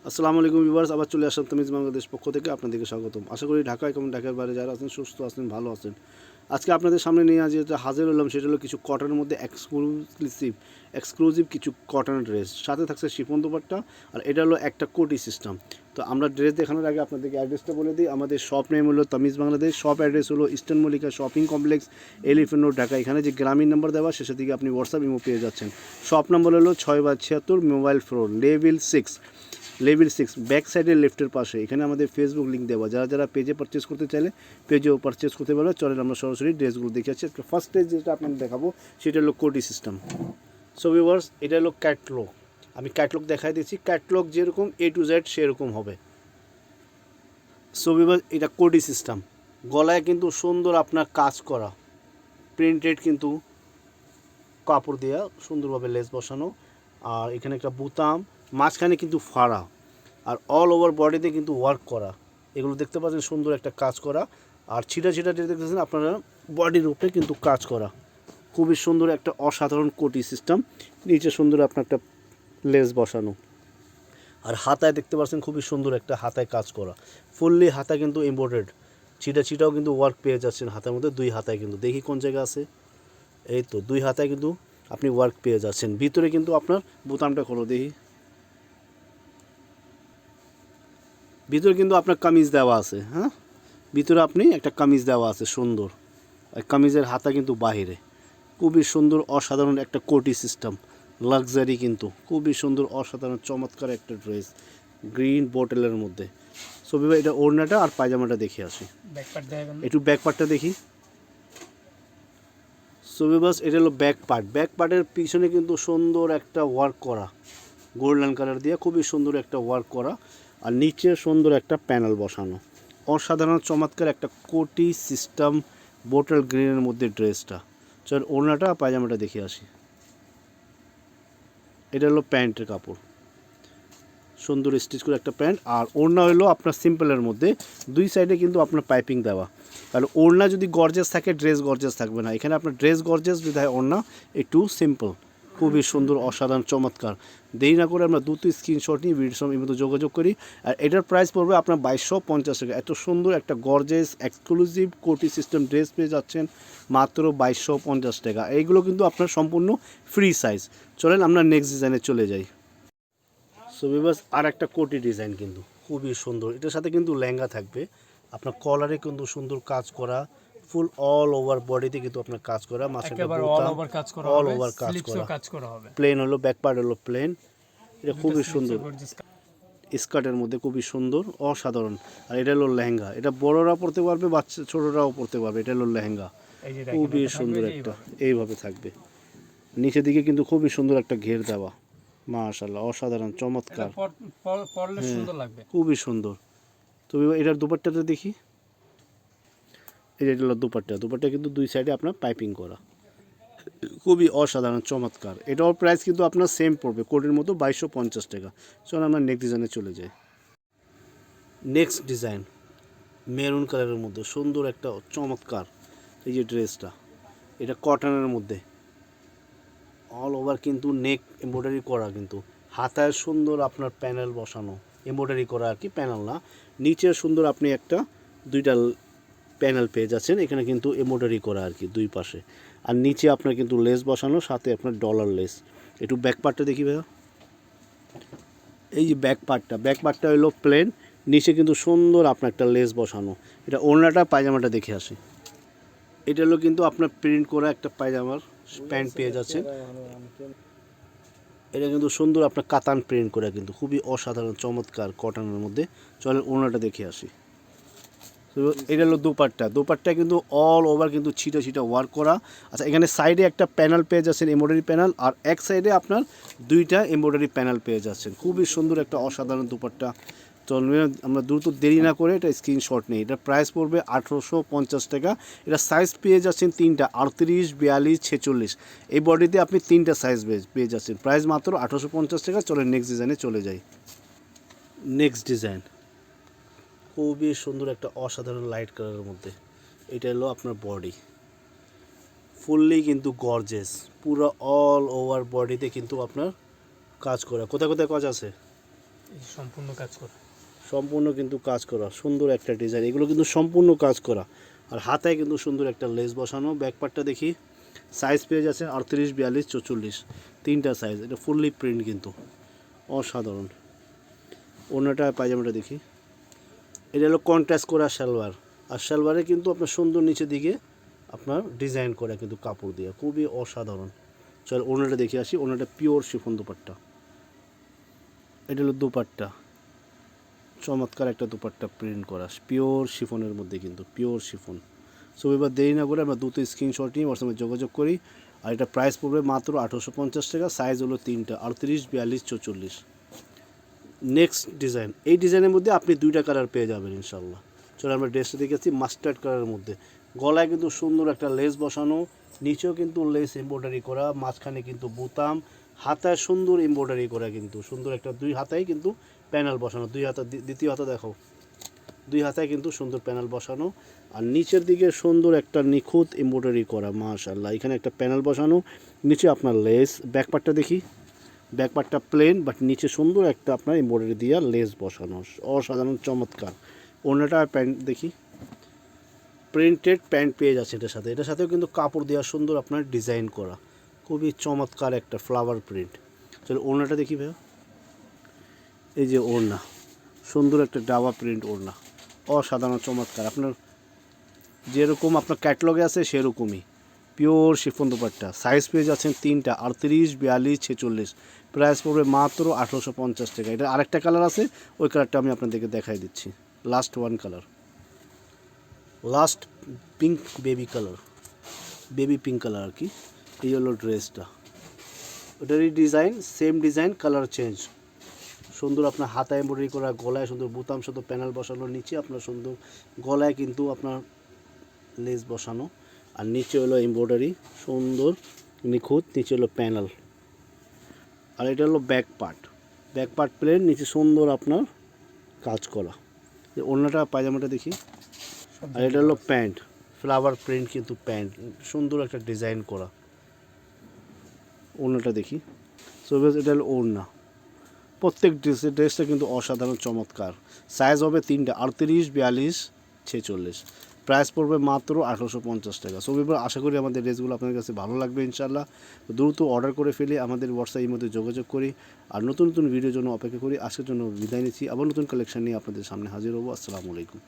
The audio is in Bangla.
আসসালামু আলাইকুম ভিউয়ার্স, আবার চলে আসলাম তামিজ বাংলাদেশ পক্ষ থেকে আপনাদেরকে স্বাগতম। আশা করি ঢাকায় এবং ঢাকার বাইরে যারা আছেন সুস্থ আছেন, ভালো আছেন। আজকে আপনাদের সামনে নিয়ে যেটা হাজির হলাম সেটা হলো কিছু কটনের মধ্যে এক্সক্লুসিভ কিছু কটনের ড্রেস, সাথে থাকছে শিফন দোপাট্টা, আর এটা হলো একটা কোটি সিস্টেম। তো আমরা ড্রেস দেখানোর আগে আপনাদেরকে অ্যাড্রেসটা বলে দিই। আমাদের শপ নেম হলো তামিজ বাংলাদেশ, শপ অ্যাড্রেস হলো eastern Mallika shopping complex, elephant road, Dhaka. এখানে যে গ্রামীণ নাম্বার দেওয়া শেষের দিকে আপনি হোয়াটসঅ্যাপ ইমো পেয়ে যাচ্ছেন। শপ নাম্বার হলো 6/76 মোবাইল ফ্লোর লেভেল 6 ব্যাক সাইডের লেফটের পাশে। এখানে আমাদের ফেসবুক লিঙ্ক দেওয়া, যারা পেজে পারচেস করতে চাইলে পেজেও পারচেস করতে পারবে। চলেন আমরা সরাসরি ড্রেসগুলো দেখে আসছি। ফার্স্ট ড্রেস যেটা আপনাদের দেখাবো সেটা হলো কোটি সিস্টেম। সো ভিউয়ার্স, এটা হলো ক্যাটলগ। আমি ক্যাটলগ দেখাই দিচ্ছি। ক্যাটলগ যেরকম A to Z সেরকম হবে। সো ভিউয়ার্স, এটা কোটি সিস্টেম। গলায় কিন্তু সুন্দর আপনার কাজ করা, প্রিন্টেড কিন্তু কাপড় দেওয়া, সুন্দরভাবে লেস বসানো, আর এখানে একটা বুতাম, মাঝখানে কিন্তু ফাড়া, আর অল ওভার বডিতে কিন্তু ওয়ার্ক করা। এগুলো দেখতে পাচ্ছেন, সুন্দর একটা কাজ করা। আর ছিটা ছিটা যেটা দেখতেছেন আপনারা বডির উপরে কিন্তু কাজ করা। খুবই সুন্দর একটা অসাধারণ কোটি সিস্টেম। নিচে সুন্দর আপনার একটা লেস বসানো, আর হাতায় দেখতে পাচ্ছেন খুবই সুন্দর একটা হাতায় কাজ করা। ফুললি হাতা কিন্তু এমব্রয়ডার্ড, ছিটা ছিটাও কিন্তু ওয়ার্ক পেয়ে যাচ্ছেন হাতের মধ্যে। দুই হাতায় কিন্তু, দেখি কোন জায়গা আছে, এই তো দুই হাতায় কিন্তু আপনি ওয়ার্ক পেয়ে যাচ্ছেন। ভিতরে কিন্তু আপনার বোতামটা খোলো দেখি, ভিতরে কিন্তু আপনার কামিজ দেওয়া আছে। হ্যাঁ, ভিতরে আপনি একটা কামিজ দেওয়া আছে সুন্দর। কামিজের হাতা কিন্তু বাহিরে। খুবই সুন্দর অসাধারণ একটা কোটি সিস্টেম, লাক্সারি কিন্তু খুবই সুন্দর অসাধারণ চমৎকার একটা ড্রেস গ্রিন বোটেলের মধ্যে। ছবি ভাই, এটা ওড়নাটা আর পায়জামাটা দেখে আসি, একটু ব্যাক পার্টটা দেখি। ছবি বাস, এটা হলো ব্যাক পার্টের পিছনে কিন্তু সুন্দর একটা ওয়ার্ক করা, গোল্ডেন কালার দিয়ে খুবই সুন্দর একটা ওয়ার্ক করা, আর নিচে সুন্দর একটা প্যানেল বসানো। অসাধারণ চমৎকার একটা কোটি সিস্টেম বোটল গ্রিনের মধ্যে ড্রেসটা। চল ওড়নাটা পায়জামাটা দেখে আসি। এটা হলো প্যান্টের কাপড়, সুন্দর স্টিচ করে একটা প্যান্ট। আর ওড়না হলো আপনার সিম্পলের মধ্যে, দুই সাইডে কিন্তু আপনার পাইপিং দেওয়া। কারণ ওড়না যদি গর্জাস থাকে ড্রেস গর্জাস থাকবে না। এখানে আপনার ড্রেস গর্জাস বিধায় ওড়না একটু সিম্পল। খুবই সুন্দর অসাধারণ চমৎকার। দেরি না করে আমরা দ্রুত স্ক্রিনশট নিয়ে ভিডিওর সঙ্গে মতো যোগাযোগ করি। আর এটার প্রাইস পড়বে আপনার 2250 টাকা। এত সুন্দর একটা গর্জেস এক্সক্লুসিভ কোটি সিস্টেম ড্রেস পেয়ে যাচ্ছেন মাত্র 2250 টাকা। এইগুলো কিন্তু আপনার সম্পূর্ণ ফ্রি সাইজ। চলেন আমরা নেক্সট ডিজাইনে চলে যাই। সো ভিউয়ার্স, আর একটা কোটি ডিজাইন কিন্তু খুবই সুন্দর। এটার সাথে কিন্তু লেহেঙ্গা থাকবে। আপনার কলারে কিন্তু সুন্দর কাজ করা, ফুল অল ওভার বডিতে কিন্তু আপনার কাজ করা, মাঝখানে অল ওভার কাজ করা হবে। প্লেন হলো, ব্যাক পার্ট হলো প্লেন। এটা খুবই সুন্দর, স্কার্টের মধ্যে খুবই সুন্দর অসাধারণ। আর এটা হলো লেহেঙ্গা, এটা বড়রা পরতে পারবে, বাচ্চা ছোটরাও পরতে পারবে। এটা হলো লেহেঙ্গা, খুবই সুন্দর একটা, এইভাবে থাকবে। নিচের দিকে কিন্তু খুবই সুন্দর একটা ঘের দেওয়া, মাশাআল্লাহ অসাধারণ চমৎকার, পরলে সুন্দর লাগবে, খুবই সুন্দর। তো এটার দুপাট্টাটা দেখি। এটা হলো দুপাট্টা কিন্তু দুই সাইডে আপনার পাইপিং করা, খুবই অসাধারণ চমৎকার। এটাও প্রাইস কিন্তু আপনার সেম পড়বে কোটির মতো, 2250 টাকা। চলো আমরা নেক্সট ডিজাইনে চলে যাই। নেক্সট ডিজাইন মেরুন কালারের মধ্যে সুন্দর একটা চমৎকার, এই যে ড্রেসটা, এটা কটনের মধ্যে অল ওভার কিন্তু নেক এমব্রয়ডারি করা, কিন্তু হাতায় সুন্দর আপনার প্যানেল বসানো, এমব্রয়ডারি করা আর কি, প্যানেল না। নিচে সুন্দর আপনি একটা দুইটা প্যানেল পেয়ে যাচ্ছেন, এখানে কিন্তু এমব্রয়ডারি করা আর কি দুই পাশে। আর নিচে আপনার কিন্তু লেস বসানো, সাথে আপনার ডলার লেস। একটু ব্যাক পার্টটা দেখি ভাইয়া। এই যে ব্যাক পার্টটা হলো প্লেন, নিচে কিন্তু সুন্দর আপনার একটা লেস বসানো। এটা ওড়নাটা পায়জামাটা দেখে আসি। এটা হলো কিন্তু আপনার প্রিন্ট করা একটা পায়জামার প্যান্ট পেয়ে যাচ্ছেন। এটা কিন্তু সুন্দর আপনার কাতান প্রিন্ট করা, কিন্তু খুবই অসাধারণ চমৎকার কটনের মধ্যে। চলেন ওড়নাটা দেখে আসি। তো এটা হলো দুপাট্টা কিন্তু অল ওভার কিন্তু ছিটা ছিটা ওয়ার্ক করা। আচ্ছা, এখানে সাইডে একটা প্যানেল পেয়ে যাচ্ছেন, এমব্রয়ডারি প্যানেল, আর এক সাইডে আপনার দুইটা এমব্রয়ডারি প্যানেল পেয়ে যাচ্ছেন। খুবই সুন্দর একটা অসাধারণ দুপাট্টা। তো আমরা দ্রুত দেরি না করে এটা স্ক্রিনশট নিই। এটা প্রাইস পড়বে 1850 টাকা। এটা সাইজ পেয়ে যাচ্ছেন তিনটা, 38, 42, 46। এই বডিতে আপনি তিনটা সাইজ পেয়ে যাচ্ছেন, প্রাইস মাত্র 1850 টাকা। চলেন নেক্সট ডিজাইনে চলে যাই। নেক্সট ডিজাইন খুবই সুন্দর একটা অসাধারণ লাইট কালারের মধ্যে। এটা হলো আপনার বডি, ফুললি কিন্তু গর্জেস, পুরো অল ওভার বডিতে কিন্তু আপনার কাজ করা। কোথায় কোথায় কাজ আছে? এই সম্পূর্ণ কাজ করা। সম্পূর্ণ কিন্তু কাজ করা, সুন্দর একটা ডিজাইন, এগুলো কিন্তু সম্পূর্ণ কাজ করা। আর হাতায় কিন্তু সুন্দর একটা লেস বসানো। ব্যাকপার্টটা দেখি, সাইজ পেয়ে যাচ্ছে 38, 42, 44, তিনটা সাইজ। এটা ফুললি প্রিন্ট কিন্তু অসাধারণ। অন্যটা পায়জামাটা দেখি, এটা হলো কন্ট্রাস্ট করা সালোয়ার, আর সালোয়ারে কিন্তু আপনার সুন্দর নিচের দিকে আপনার ডিজাইন করা কিন্তু কাপড় দিয়ে, খুবই অসাধারণ। চল অন্যটা দেখে আসি। অন্যটা পিওর শিফন দুপাট্টা, এটা হলো দুপাট্টা, চমৎকার একটা দুপাট্টা প্রিন্ট করা পিওর শিফনের মধ্যে, কিন্তু পিওর শিফন। সো এবার দেরি না করে আমরা দ্রুত স্ক্রিনশট নিয়ে হোয়াটসঅ্যাপে যোগাযোগ করি। আর এটা প্রাইস পড়বে মাত্র 1850 টাকা। সাইজ হলো তিনটা, 38, 42, 44। নেক্সট ডিজাইন, এই ডিজাইনের মধ্যে আপনি দুইটা কালার পেয়ে যাবেন ইনশাল্লাহ। চলো আমরা ড্রেসটা দেখেছি মাস্টার্ড কালারের মধ্যে। গলায় কিন্তু সুন্দর একটা লেস বসানো, নিচেও কিন্তু লেস এমব্রয়ডারি করা, মাঝখানে কিন্তু বোতাম, হাতায় সুন্দর এমব্রয়ডারি করা, কিন্তু সুন্দর একটা দুই হাতায় কিন্তু প্যানেল বসানো। দুই হাতা, দ্বিতীয় হাতা দেখো, দুই হাতায় কিন্তু সুন্দর প্যানেল বসানো। আর নিচের দিকে সুন্দর একটা নিখুঁত এমব্রয়ডারি করা, মাশাআল্লাহ। এখানে একটা প্যানেল বসানো, নিচে আপনার লেস। ব্যাকপার্টটা দেখি, ব্যাকপার্টটা প্লেন, বাট নিচে সুন্দর একটা আপনার এমব্রয়ডারি দিয়ে লেস বসানো, অসাধারণ চমৎকার। অন্যটা প্যান্ট দেখি, প্রিন্টেড প্যান্ট পেয়ে যাচ্ছে এটার সাথে। এটার সাথেও কিন্তু কাপড় দেওয়া সুন্দর আপনার ডিজাইন করা, খুবই চমৎকার একটা ফ্লাওয়ার প্রিন্ট। চলো ওড়নাটা দেখি ভাইয়া, এই যে ওড়না, সুন্দর একটা ডাবা প্রিন্ট ওড়না, অসাধারণ চমৎকার। আপনার যেরকম আপনার ক্যাটলগে আছে সেরকমই পিওর শিফন দুপাট্টা। সাইজ পেয়ে যাচ্ছেন তিনটা, 38, 42, 46। প্রাইস পড়বে মাত্র 1850 টাকা। এটা আরেকটা কালার আছে, ওই কালারটা আমি আপনাদেরকে দেখাই দিচ্ছি। Last one colour, last pink baby colour, baby pink colour আর কি। এই হলো ড্রেসটা, ওটারই design, same design, colour change. সুন্দর আপনার হাতায় এমব্রয়ডারি করা, গলায় সুন্দর বোতাম সাথে প্যানেল বসানো, নিচে আপনার সুন্দর গলায় কিন্তু আপনার লেস বসানো, আর নিচে হলো এমব্রয়ডারি সুন্দর নিখুঁত, নিচে হলো প্যানেল। আর এটা হলো back part, back part plane, নিচে সুন্দর আপনার কাজ করা। অন্যটা পায়জামাটা দেখি, আর এটা হলো প্যান্ট, ফ্লাওয়ার প্রিন্ট কিন্তু প্যান্ট, সুন্দর একটা ডিজাইন করা। ওড়নাটা দেখি, সো এটা হলো ওড়না। প্রত্যেক ড্রেসটা কিন্তু অসাধারণ চমৎকার। সাইজ হবে তিনটা, 38, 42, 46। প্রাইস পড়বে মাত্র 1850 টাকা। সো এবার আশা করি আমাদের ড্রেসগুলো আপনাদের কাছে ভালো লাগবে ইনশাল্লাহ। দ্রুত অর্ডার করে ফেলে আমাদের হোয়াটসঅ্যাপের মধ্যে যোগাযোগ করি। আর নতুন নতুন ভিডিওর জন্য অপেক্ষা করি। আজকের জন্য বিদায় নিচ্ছি, আবার নতুন কালেকশন নিয়ে আপনাদের সামনে হাজির হবো। আসসালামু আলাইকুম।